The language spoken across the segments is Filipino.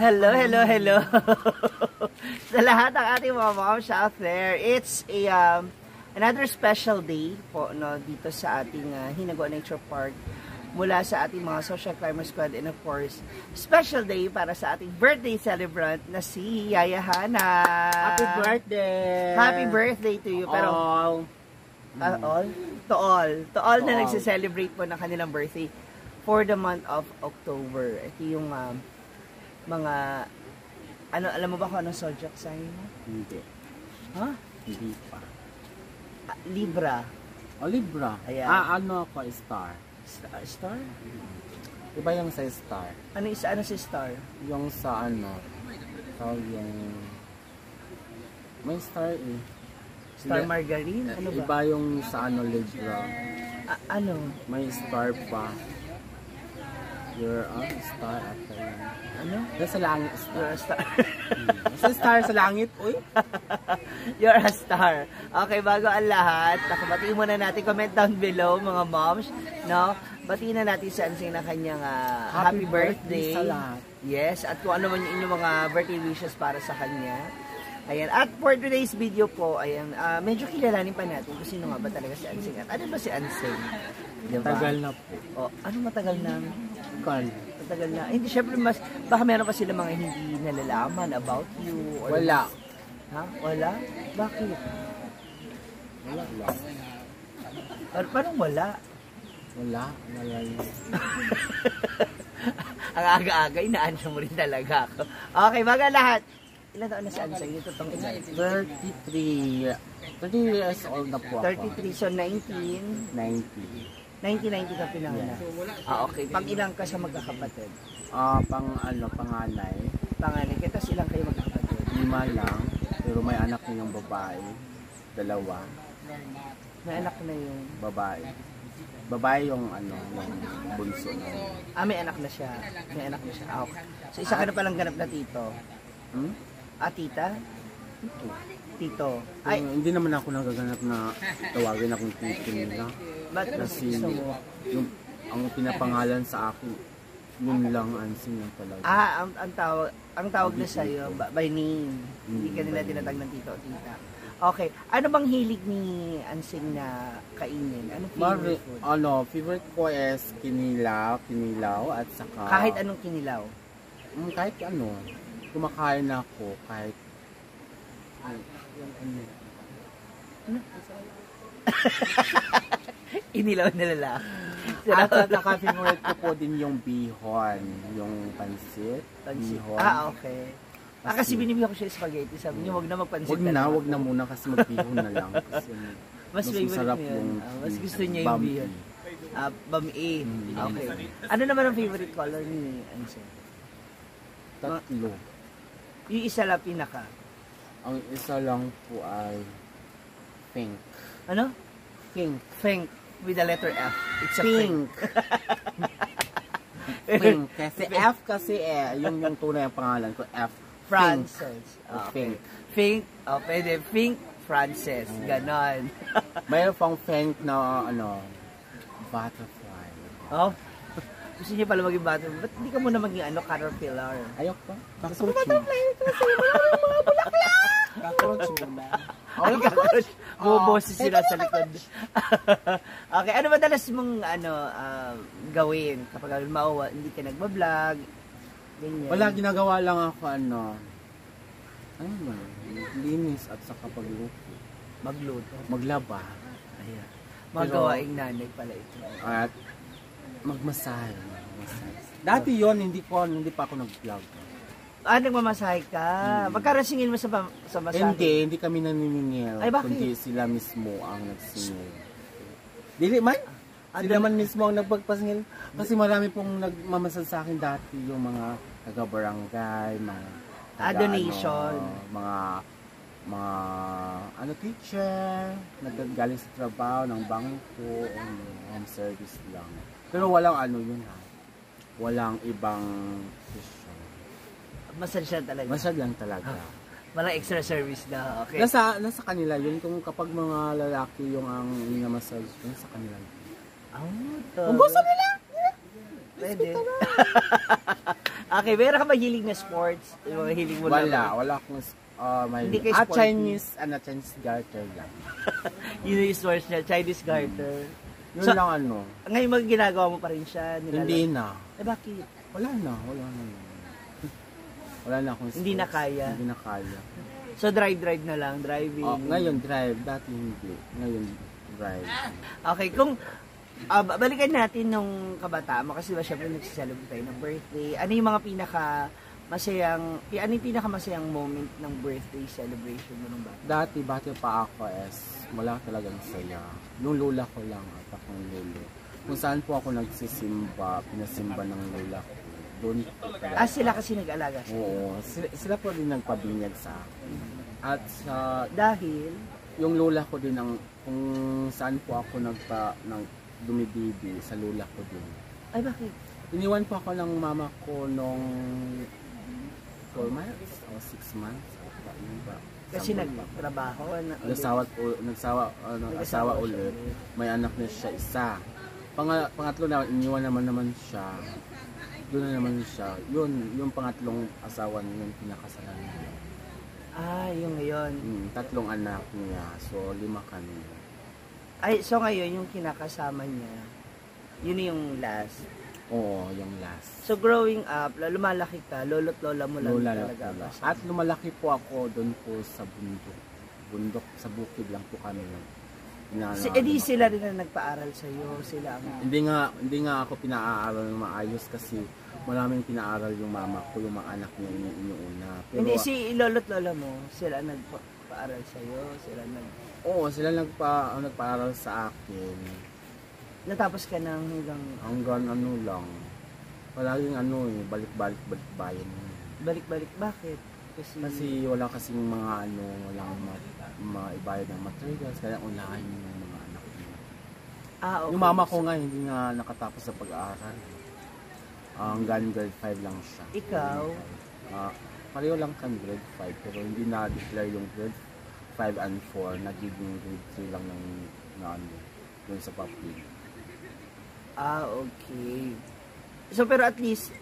Hello, hello, hello. Sa lahat ng ating mga moms out there, it's another special day po no, dito sa ating Hinaguan Nature Park mula sa ating mga Social Climber Squad, and of course, special day para sa ating birthday celebrant na si Yaya Hana. Happy birthday! Happy birthday to you. Pero all? To all na nagse-celebrate po ng kanilang birthday for the month of October. Ito yung mga, ano, alam mo ba kung anong zodiac sign mo? Hindi. Ha? Hindi pa. Libra. O, Libra. Ayan. Ano ako, star. Star? Iba yung sa star. Ano si star? Yung sa ano, yung may star eh. Star margarine? Ano ba? Iba yung sa ano, Libra. Ano? May star pa. You're a star after yan. Ano? You're sa langit, star. You're a star. Sa star sa langit, uy. You're a star. Okay, bago ang lahat, batiin muna natin, comment down below mga moms, no? Batiin na natin si Ansing na kanyang happy birthday. Sa lahat. Yes, at kung ano man yung inyong mga birthday wishes para sa kanya. Ayan, at for today's video po, ayan, medyo kilalanin pa natin kung sino nga ba talaga si Ansing. At ano ba si Ansing? Diba? Tagal na po. O, ano matagal na? Matagal na. Hindi, syempre mas, baka meron pa sila mga hindi nalalaman about you. Or Wala. Ha? Wala? Bakit? Wala lang. Paano wala? Wala. Wala lang. Ang aga-aga, inaansya mo rin talaga ako. Okay, baga lahat. Ilan taon na si Ansay? Ito tong ina. 33. 30 years old na po ako. 33, so 19. 1990 ka pinanganak. Okay. Pang ilang ka sa magkakapatid? Panganay. Panganay. Kita silang kayo magkakapatid? 5 lang. Pero may anak na yung babae. 2. May anak na yung Babae. Babae yung ano, yung bunso na. may anak na siya. May anak na siya. Okay. So isa ka na palang ganap na tito. Tita? Tito. Ay, Hindi naman ako nagaganap na tawagin akong tito nila. Kasi ang pinapangalan sa akin, yun lang Ansing yung talaga. ang tawag na sa'yo, by name. Hindi ka nila tinatag ng tito o tita. Okay. Ano bang hilig ni Ansing na kainin? Ano favorite food? Favorite ko is kinilaw at saka... Kahit anong kinilaw? Kahit ano. Kumakain ako kahit... Inilaw na lalaki. At naka-favorite ko po din yung bihon, yung pansit. Bihon. Okay. Kasi binibigyan ko siya spaghetti. Sabi niyo, wag na magpansit. Wag na muna kasi magbihon na lang. Kasi mas favorite mo yun. Mas gusto niya yung bihon. Bami. Okay. Ano naman ang favorite color ni Ansel? 3. Yung isa lang pinaka. Ang isa lang po ay pink. Ano? Pink. Pink. With the letter F. It's a pink. Pink. Kasi F kasi yung tunay ang pangalan ko, F. Frances. Pink. Pink. Pwede. Pink Frances. Ganon. Mayroon pang pink na butterfly. Gusto niya pala maging butterfly. Ba't hindi ka muna maging caterpillar? Ayok pa. Butterfly. Kasi mga bulaklak. Cockroach ba? Cockroach. Buboses sila sa likod. Okay. Ano madalas mong gawin kapag hindi ka nagbablog? Ganyan. Wala, ginagawa lang ako linis at saka pagluto. Magluto. Maglaba. Ayan. Magawaing nanay pala ito. At magmasahe. Dati yon hindi pa ako nag-vlog. Nagmamasahe ka. Magkarasingin mo sa masahe? Hindi kami naniningil. Ay, bakit? Kundi sila mismo ang nagsingil. Dili man? Sila man mismo ang nagpagpasingil. Kasi marami pong nagmamasal sa akin dati, yung mga taga-barangay, mga donation. Mga teacher, nagagaling sa trabaho ng bangko, home service lang. Pero walang walang ibang position. Massage lang talaga. Massage lang talaga. Walang extra service na, okay. Nasa kanila yun, kung kapag mga lalaki yung ang minamassage, yun sa kanila yun. To. Kung gusto nila! Pwede. Okay, meron ka ba hilig na sports? Yung mga hilig mo lang? Wala akong Hindi kayo sporty? Chinese garter lang. Yun yung sports niya, Chinese garter. Yun So, lang ano. Ngayon ginagawa mo pa rin siya? Hindi na. Bakit? Wala na. Wala na akong sports. Hindi na kaya? Hindi na kaya. So, drive na lang, driving? Ngayon drive, dati hindi. Ngayon drive. Okay, kung balikan natin nung kabataan mo kasi ba syempre nagsiselebrate tayo ng birthday. Ano yung mga pinakamasayang moment ng birthday celebration mo nung bata? Dati pa ako wala talagang saya. Nung lola ko lang at akong lolo. Kung saan po ako nagsisimba, pinasimba ng lola ko. Doon po talaga. Sila kasi nag-alaga sa Oo, sila po din nagpabinyag sa akin. At dahil yung lola ko din kung saan po ako dumibibi sa lola ko din. Ay, bakit? Iniwan po ako ng mama ko nung 4 months o 6 months. Kasi nagtrabaho. Nagsawa ulit. May anak na siya isa. Pangatlo na, iniwan naman siya. Doon na naman siya. Yung pangatlong asawa niya, yung pinakasalan niya. Yung ngayon. 3 anak niya. So, 5 kami. So ngayon, yung kinakasama niya, yun yung last? Oo, yung last. So growing up, lumalaki ka, lolo't lola mo lang talaga. At lumalaki po ako doon po sa bundok, sa bukid lang po kami. Edi sila rin na nagpaaral sa iyo, sila ang... Hindi nga ako pinaaral ng maayos kasi maraming pinaaral yung mama ko, yung mga anak niya inuuna. Pero, hindi, si lolo't lola mo, sila nagpaaral sa iyo, sila Oo, sila nagpaaral sa akin. Natapos ka ng hanggang ano lang. Palaging balik-balik bayan. Balik-balik, bakit? Kasi wala kasing walang maibayad ng materials, kaya unahin yung mga anak niya. Okay. Yung mama ko nga hindi nga nakatapos sa pag-aaral. Hanggang grade 5 lang siya. Ikaw? Pareho lang kami grade 5, pero hindi na-declare yung grade 5 and 4, nagiging grade 3 lang doon sa public. Okay. So, pero at least,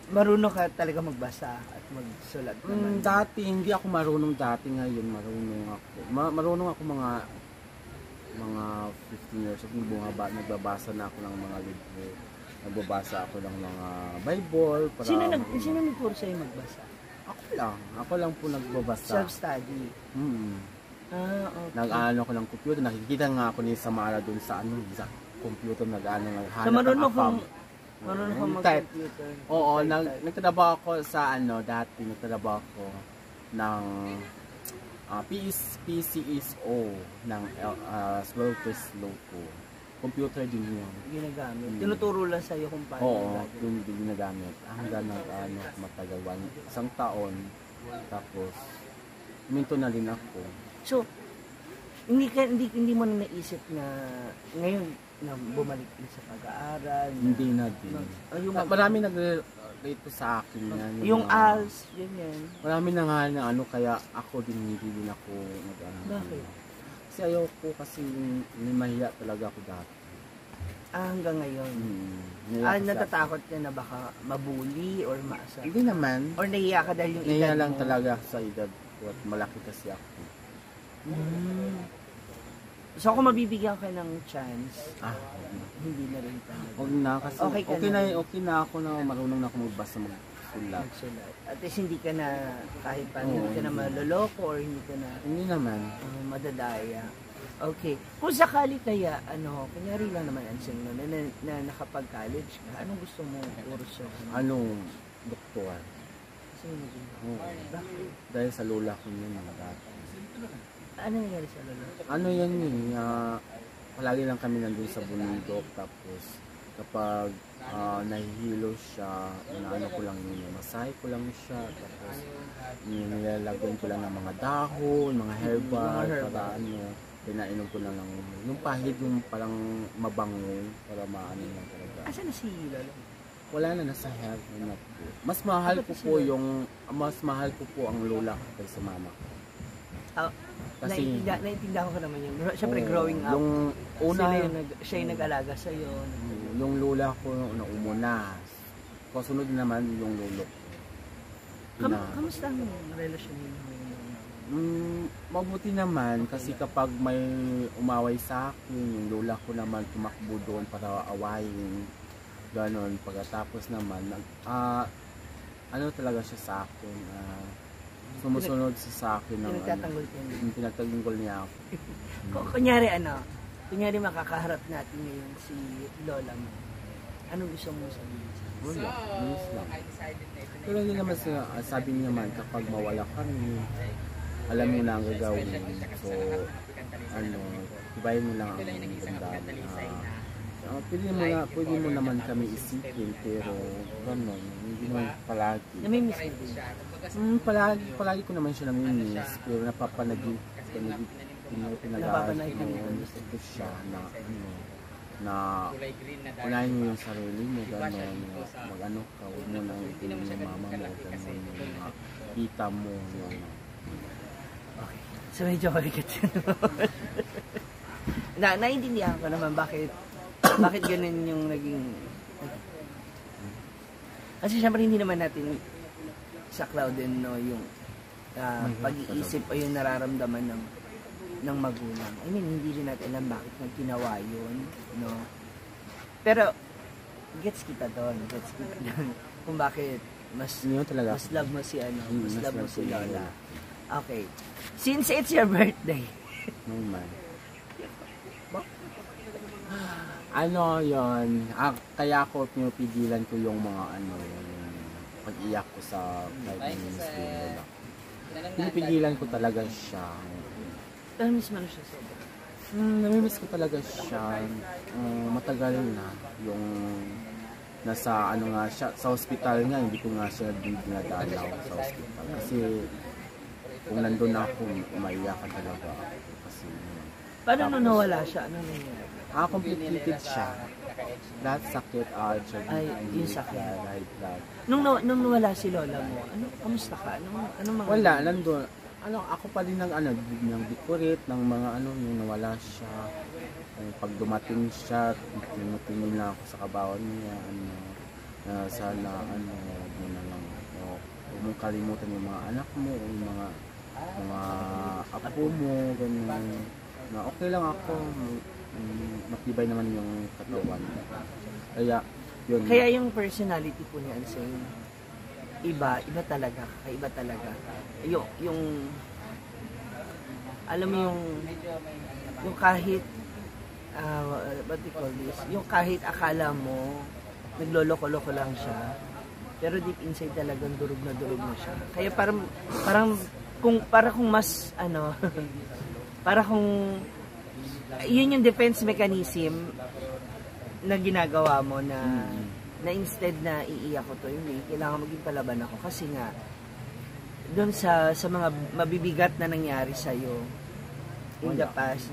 marunong ka talaga magbasa at magsulat naman. Dati, hindi ako marunong dati. Ngayon, marunong ako. Marunong ako mga 15 years old. Nagbabasa na ako ng mga libro. Nagbabasa ako ng mga Bible. Sino nagturo sa'yo magbasa? Ako lang po nagbabasa. Self-study? Okay. Nag-ano ko ng computer. Nakikita nga ako ni Samara dun sa sa computer. Nag-hanap so, marunong kang mag-computer? Oo, nagtatrabaho ako sa dati. Nagtatrabaho ako ng PCSO ng Swelters Loco. Computer din yun. Ginagamit? Tinuturo lang sa'yo kung paano? Oo, yun ginagamit. Hanggang matagal, 1 taon. Tapos, minto na din ako. So, hindi mo na naisip na ngayon na bumalik din sa pag-aaral? Hindi na din. Marami nag-relate sa akin yan. Yung ALS, yan. Marami na nga na kaya ako hindi din ako nag-aaral. Bakit? Kasi ayoko kasi mahiya talaga ako dati. Hanggang ngayon? Natatakot ka na baka mabuli or maasa? Hindi naman. Or nahiya ka dahil yung edad mo? Nahiya lang talaga sa edad ko at malaki kasi ako. So kung mabibigyan ka ng chance, hindi na rin talaga. Huwag na kasi okay na ako na marunong na ako magbasa magsulat. At least hindi ka na kahit paano hindi ka na maloloko or hindi ka na madadaya. Okay. Kung sakali kaya, kunyari lang naman ansing na nakapag-college ka, anong gusto mo kurso? Doktor. Sino mo? Bakit? Dahil sa lola ko yun dati. Ano nangyari sa lola? Palagi lang kami nandun sa bundok, tapos kapag nahihilo siya, ko lang yun, masahe ko lang siya, tapos nilalagyan ko lang ng mga dahon, mga herbal, para pinainom ko na lang yung pahid, yung parang mabango, para maano lang talaga. Asa na si lola? Wala na, nasa health na po. Mas mahal ko po ang lola ko kaysa mama ko. Kasi naiintindihan ko naman yun. Siyempre growing up, yung una, siya yung nag-alaga sa'yo. Yung lola ko na umuna, kasunod naman yung lolo ko. Kamusta ang relasyon niyo? Mabuti naman kasi kapag may umaway sa akin, yung lola ko naman tumakbo doon para awayin. Ganon. Pagkatapos naman, ano talaga siya sa akin, sumusunod siya sa akin ng pinagtatanggol niya ako. Kunyari makakaharap natin ngayon si lola mo. Anong gusto mo sabihin? Wala, miss lang. Pero hindi naman sabi niya naman kapag mawala kami, alam mo na ang gagawin. So, ibayin mo lang ang damdamin. Pwede mo naman kami isipin, pero gano'n, hindi naman palagi. Namimiss mo din? Palagi ko naman siya namimiss, pero napapanagin ko siya na unahin mo yung sarili mo, gano'n, mag-ano ka, huwag mo nang itin yung mama mo, gano'n, yung mga kita mo, yung... Okay, so medyo mabigat yun. Naintindihan ko naman bakit ganun yung naging... Kasi syempre hindi naman natin sa Clauden, no, yung pag-iisip o yung nararamdaman ng magulang. I mean, hindi rin natin alam bakit ginawa yun, no? Pero, gets kita doon. Kung bakit mas love mo si love mo si Lola. Okay. Since it's your birthday. Naman. Ano yon? Kaya ako pinipigilan ko yung mga pag-iyak ko sa 5 minutes ni Lola. Pinipigilan ko talaga siya. Namimiss mo na siya sobra? Namimiss ko talaga siya. Matagal na yung nasa siya, sa hospital nga, hindi ko nga siya dinadalaw sa hospital. Kasi kung nandun ako, umaiyakan talaga ako. Kasi, paano nung nawala siya? Ano nangyari? Complicated siya. Lahat sakit, yung sakit. High blood. Nung nawala si Lola mo, kamusta ka? Wala, nandun. Ako pa din ng decorate, ng mga yung nawala siya. Pag dumating siya, tingin na ako sa kabawan niya, sana, mo na lang, huwag mong kalimutan yung mga anak mo, yung mga apo mo, ganyan. Na okay lang ako, matibay naman yung katawan. Kaya, yun. Kaya yung personality po ni Alcing, iba talaga, kakaiba talaga. Yung alam mo yung kahit what do you call this? Yung kahit akala mo nagloloko-loko lang siya, pero deep inside talagang durog na siya. Kaya para kung mas para kung yun yung defense mechanism na ginagawa mo na instead na iiyak ko to, hindi, kailangan maging palaban ako kasi nga doon sa mga mabibigat na nangyari sa'yo in the past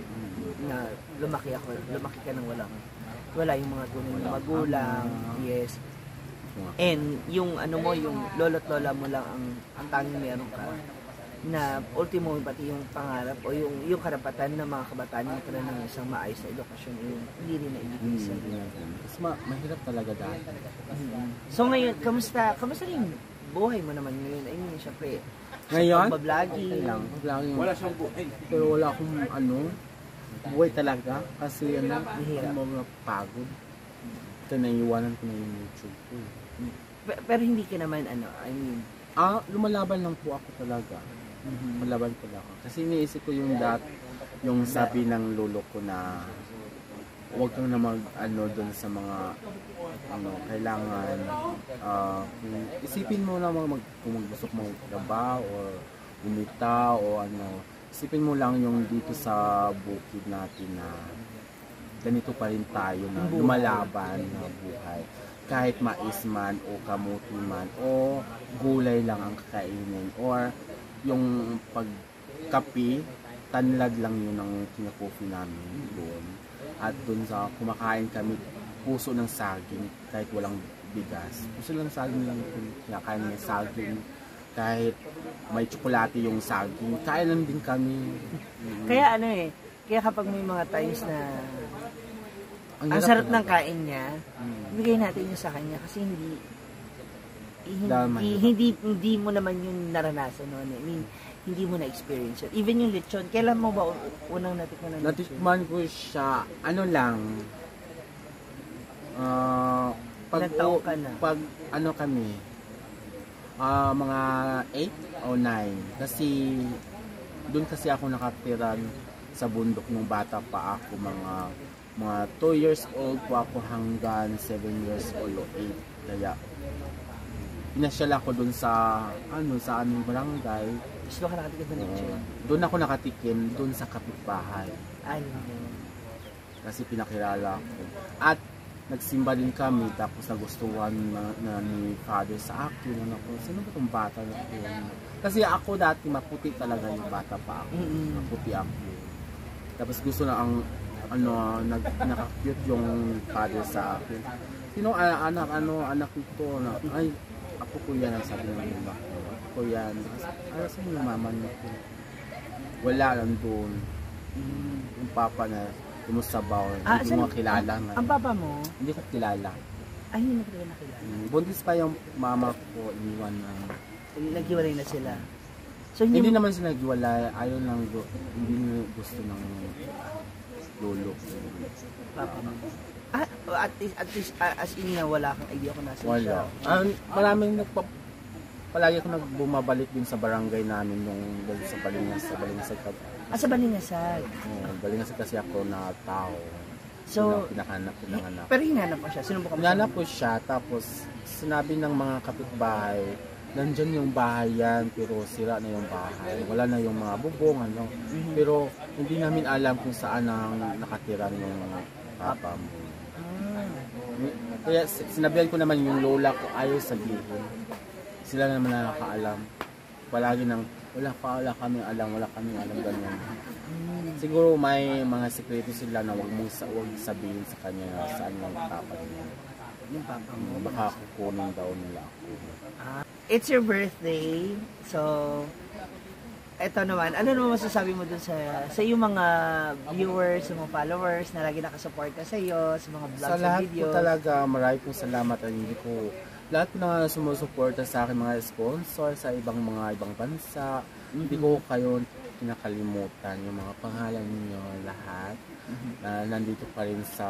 na lumaki ka nang wala yung mga tunay na magulang, yes, and yung yung lolo't lola mo lang ang tanging meron ka na ultimo pati yung pangarap o yung karapatan ng mga kabataan na magkaroon ng isang maayos na edukasyon hindi rin naibigay sa iyo. Mas mahirap talaga dati. So ngayon, kamusta yung buhay mo naman ngayon? I mean, syempre, ngayon? Vlogging. Wala siyang buhay. Pero wala akong buhay talaga. Kasi mga pagod. Ito naiiwanan ko na yung YouTube ko. Pero hindi ka naman, I mean... lumalaban lang po ako talaga. Malaban ko lang. Kasi iniisip ko yung sabi ng lolo ko na huwag kang na doon sa mga kailangan isipin mo na kung gusto mo magtrabaho or umita o isipin mo lang yung dito sa bukid natin na ganito pa rin tayo na lumalaban na buhay kahit mais man o kamuti man o gulay lang ang kakainin or yung pagkapi tanlad lang yun ang kinakopi namin doon. At doon sa kumakain kami puso ng saging kahit walang bigas. Puso ng saging lang kinakain ng saging kahit may tsokolate yung saging. Kain lang din kami. Kaya kaya kapag may mga times na ang sarap ng kain niya, bigay natin yun sa kanya kasi hindi mo naman yung naranasan noon. I mean, hindi mo na-experience yun. Even yung lechon, kailan mo ba unang natikman ng lechon? Natikman ko siya, ano lang, pag ano kami, mga 8 o 9. Kasi, doon kasi ako nakatiran sa bundok nung bata pa ako, mga 2 years old po ako hanggang 7 years old o 8. Kaya, pinasyal ako doon sa aming barangay. Gusto ka nakatikim ng lechon? Doon ako nakatikim, doon sa kapitbahay. Ano? Kasi pinakilala ko. At nagsimba din kami, tapos nagustuhan na ni Father sa akin. Ano ko, sino ba itong bata na ito? Kasi ako dati, maputi talaga yung bata pa ako. Maputi ako. Tapos gusto na naka-cute yung Father sa akin. Sino anak ito? Ay, ako ko yan, ang sabi ng lima ko. Ako ko yan. Ay, saan yung mama niya ko? Wala lang doon. Yung papa na tumusabaw. Hindi mo kilala nga. Ang papa mo? Hindi ko kilala. Ay, hindi mo kilala. Buntis pa yung mama ko, iniwan na. Naghiwalay na sila. So, hindi naman sila naghiwalay. Ayaw lang, hindi gusto ng lolo. Papa mo? At least as in na wala kang idea kung nasa siya. Maraming palagi ako bumabalik din sa barangay namin nung sa Balingasag. Sa Balingasag? Oo, Balingasag kasi ako na tao. So, pinanganak. Pero hinanap mo siya? Sinubukan mo? Hinanap ko siya, tapos sinabi ng mga kapitbahay, nandyan yung bahay yan, pero sira na yung bahay. Wala na yung mga bubong, ano. Pero hindi namin alam kung saan ang nakatira yung papa mo. Kaya sinabihan ko naman yung lola ko, ayaw sabihin. Sila naman nakakaalam. Palagi nang wala kami alam ganyan. Siguro may mga sekreto sila na wag sabihin sa kanya saan yung papa niya. Yung papa mo? Baka kukunin daw nila ako. It's your birthday, so eto naman, ano naman masasabi mo dun sa yung mga viewers, sa mga followers na lagi nakasuporta sa iyo, sa mga vlogs sa and lahat videos? Po talaga, marami pong salamat at hindi ko lahat po na sumusuporta sa akin, mga sponsor sa ibang bansa. Hindi ko kayo kinakalimutan, yung mga pangalan niyo lahat na nandito pa rin sa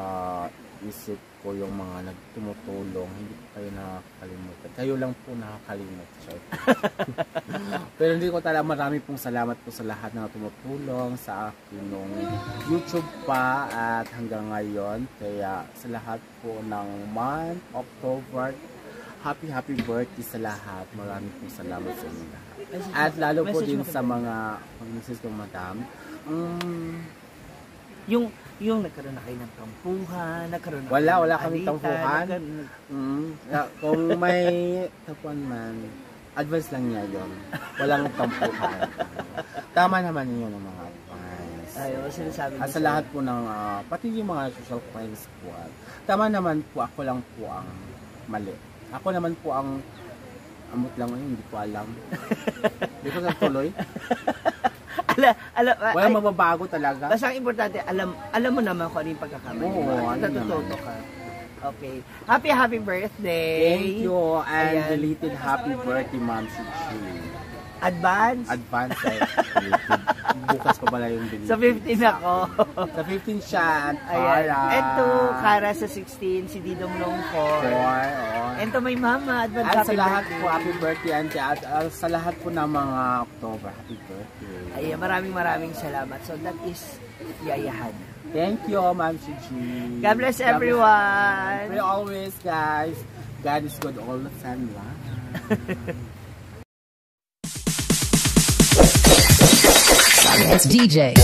isip ko, yung mga nagtumutulong, hindi ko kayo nakakalimutan. Kayo lang po nakakalimutan. Pero hindi ko talaga, marami pong salamat po sa lahat na tumutulong sa akin nung YouTube pa at hanggang ngayon. Kaya sa lahat po ng month, October, happy birthday sa lahat. Marami pong salamat sa inyo lahat. At lalo po din sa mga pag-message kong madam. Yung nagkaroon na kayo ng tampuhan, nagkaroon na wala kami tampuhan. Kung may tampuhan man, advice lang niya yun. Walang tampuhan. Tama naman yun ang mga fans. Sinasabi sa lahat po ng, pati yung mga social friends po. Tama naman po, ako lang po ang mali. Ako naman po ang amot lang ngayon, hindi ko alam. Hindi ko natuloy. Walang mababago talaga. Basta ang importante, alam mo naman kung ano yung pagkakamali. Oo, natututo ka. Okay. Happy birthday. Thank you. And belated happy birthday, Ma'am Shichi. Advance? Advance. Bukas pa pala yung belated. Sa 15 ako. Sa 15 siya. Ayan. Ito, Kara sa 16, si Didong Long 4. And to my mama, advance at happy sa lahat birthday. Po, happy birthday, Auntie. At sa lahat po ng mga October, happy birthday. Ayan, maraming salamat. So that is yayahan. Thank you, Ma'am Shichi. God bless everyone. Pray always, guys. God is good all the time. It's DJ.